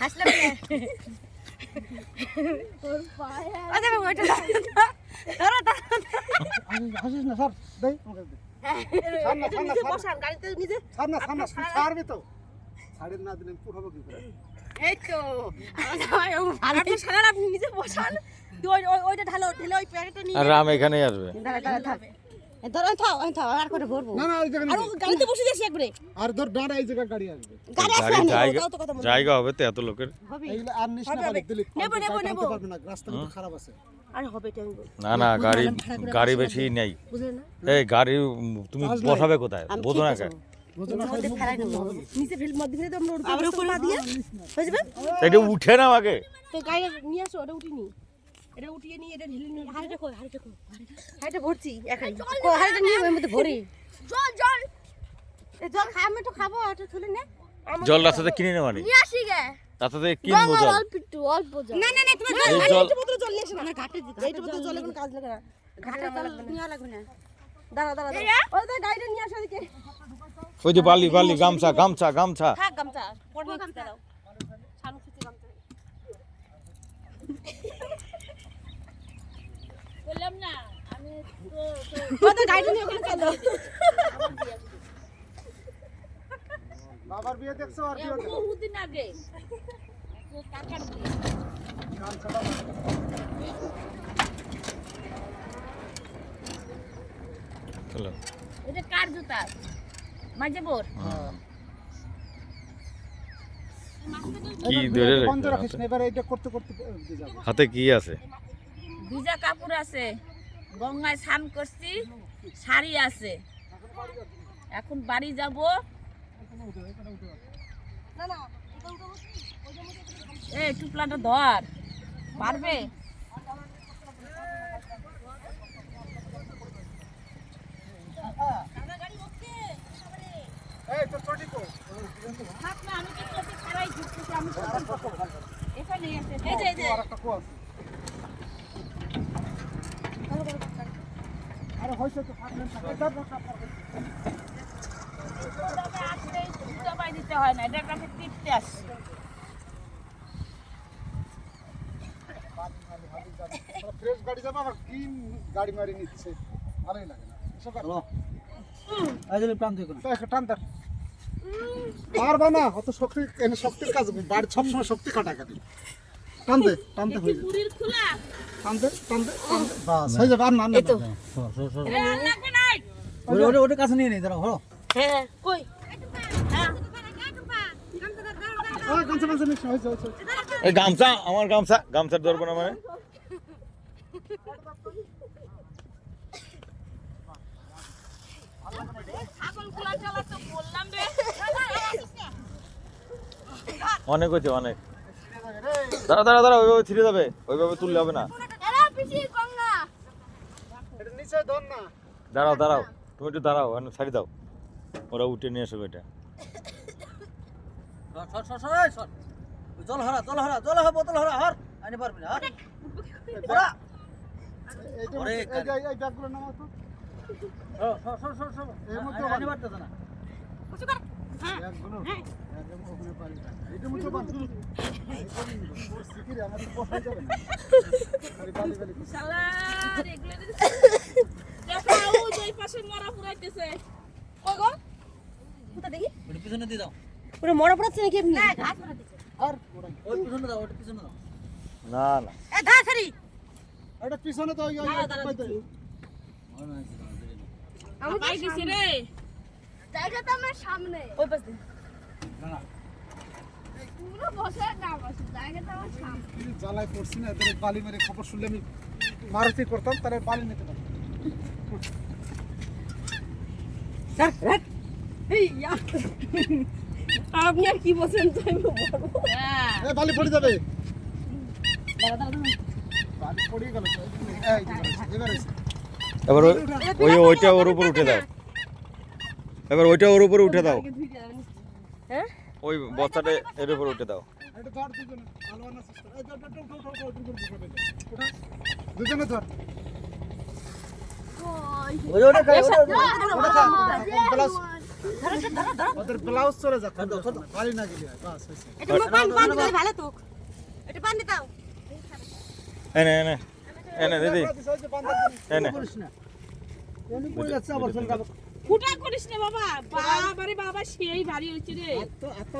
হাসলাম তোর পায়ে আরে ওইটা ধরো হাসিস না স্যার দেই আমাকে দে নিজে বসান গাড়িতে নিজে সামনে ছাড়বি তো ছাড়েন না দিলে পুরো হবে কি করে এই তো আপনি সারা আপনি নিজে বসান ওইটা ঢালো ঢেলে ওই প্যাকেটটা নিয়ে আর রাম এখানেই আসবে। ধরো থাও আর করে ভরবো না ওই জায়গা আর গাড়িতে বসে যাচ্ছি একবারে আর ধর ডাঁড়া এই জায়গা গাড়ি আসবে গাড়ি আসবে গাড়ি না জায়গা তো কথা বলবো জায়গা হবে তো এত লোকের। এইগুলো আর নিস না বাড়ি দিলি নেব পারবে না রাস্তা কিন্তু খারাপ আছে আরে হবে এটা আমি না না গাড়ি বেশি নেই। বুঝলেন না এই গাড়ি তুমি বসাবে কোথায় বোঝো না কেন? মধ্যে ফেলাই নেব নিচে ফেল মধ্যে ফেলে তো আমরা উপরে পা দিয়ে হয়ে যাবে এটা উঠে না আগে তো গাড়ি নিয়ে আসো ওটা উঠিনি এটা উঠিয়ে নিয়ে এটা ঢেলে নিয়ে হাড়িটা ভরছি একাই হাড়িটা নিয়ে ওর মধ্যে ভরি জল এই জল খাই আমি তো খাবো ওটা তুলে নে জল রাস্তাতে কিনে নেওয়া নেই নিয়ে আসি গে রাস্তাতে কিনবো জল। অল্প জল না তুমি এইটা বোতল জল নিয়ে এসো না ঘাটে দিতে এইটা বোতল জলে কোনো কাজ লাগে না ঘাটে জল নিয়ে লাগবে না দাঁড়া ওই তো গাড়িটা নিয়ে আসো এদিকে ওই যে বালি গামছা থাক গামছা পড়বে খিতে দাও ছানু খিতে গামছা বললাম না আমি তো গাড়িটা নিয়ে ওখানে চলো বাবার বিয়ে দেখছো আর বিয়ে দেখো বহুদিন আগে কাকার বিয়ে চলো এটা কার জুতা মাঝেপুর কি ধরে বন্ধ রাখিস না এবারে এটা করতে যাব হাতে কি আছে? ভিজা কাপড় আছে, গঙ্গায় স্নান করছি, শাড়ি আছে। এখন বাড়ি যাব। এই টুপলাটা ধর, পারবে? এই তো চটি কো থাক না, আমি কি করতে ছাড়াই ঘুরতেছি, আমি এখানে আছে। এই যে আরেকটা কো আছে আরে হইছে তো ফাটলেন না এটা না তবে আসলে জুতো পাই দিতে হয় না, এটার কাছে টিপতে আসছে। ফ্রেশ গাড়ি যাবে আবার কি গাড়ি মারি নিচ্ছে ভালোই লাগে না এসব হ্যালো আজলে প্রাণ দেখো না তো টান দাও পারবা না অত শক্তি এনে শক্তির কাজ বাড়ি সব সময় শক্তি কাটাকাটি টানতে হয়ে যাবে পুরীর খোলা টানতে বাস হয়ে যাবে আর না এই তো এটা আর লাগবে না। ওটা কাছে নিয়ে নেই দাঁড়াও হলো হ্যাঁ কই গামছা নিস হয়েছে এই আমার গামছার ধরবো না মানে ছাগল খোলা চালা তো বললাম রে। অনেক হয়েছে অনেক। দাঁড়া ওইভাবে ছিঁড়ে যাবে, ওইভাবে তুললে হবে না। এটা নিচে ধর না দাঁড়াও তুমি একটু দাঁড়াও, ছাড়ি দাও, ওরা উঠে নিয়ে আসবে এটা। জল হারা বোতল হারা হার আনি পারবি না হার ওরা এই ব্যাগগুলো নামাও তো এর মধ্যে আনি পারতেছ না ব্যাগগুলো ওখানে পারি না এটা মধ্যে বাঁধ ওর সিকিরে আমাদের পোষাই যাবে না খালি বালি শালা এগুলো দেখো ওই দুই পাশে মরা পুরাইতেছে। কই গো কোথা দেখি ওটা পিছনে দিয়ে দাও ওরে মরা পড়াচ্ছে নাকি এমনি ঘাস আর ওই পিছনে দাও ওটা পিছনে দাও না এ ঘাস ছাড়ি এটা পিছনে তো আমি পাই গেছি রে। জায়গাটা আমার সামনে ওই পাশ দিয়ে পুরো বসে না বসে জায়গাটা আমার সামনে জ্বালায় পড়ছি না এদের বালি মেরে খবর শুনলে আমি মারুতি করতাম তাহলে বালি নিতে পারতাম আপনি আর কি বলছেন তো আমি বলবো হ্যাঁ এ বালি পড়ে যাবে বালি পড়ে গেল তো এই এবারে এবার ওইটা ওর উপর উঠে দাও, এবার ওইটা ওর উপরে উঠে দাও, হ্যাঁ ওই বস্তাটা এর উপর উঠে দাও। এটা ধর দুজনে ভালো না সিস্টার এই ধর দুজনে ধর ওটা প্লাস ওদের ব্লাউজ চলে যাচ্ছে বাড়ি না গেলে বাস হয়েছে এটা পান দিলে ভালো তো এটা পান দাও এনে এনে এনে দিদি এনে করিস না এমনি পড়ে যাচ্ছে আবার চল ফুটা করিস না বাবা বাবারে বাবা সেই ভারী হচ্ছে রে তো এত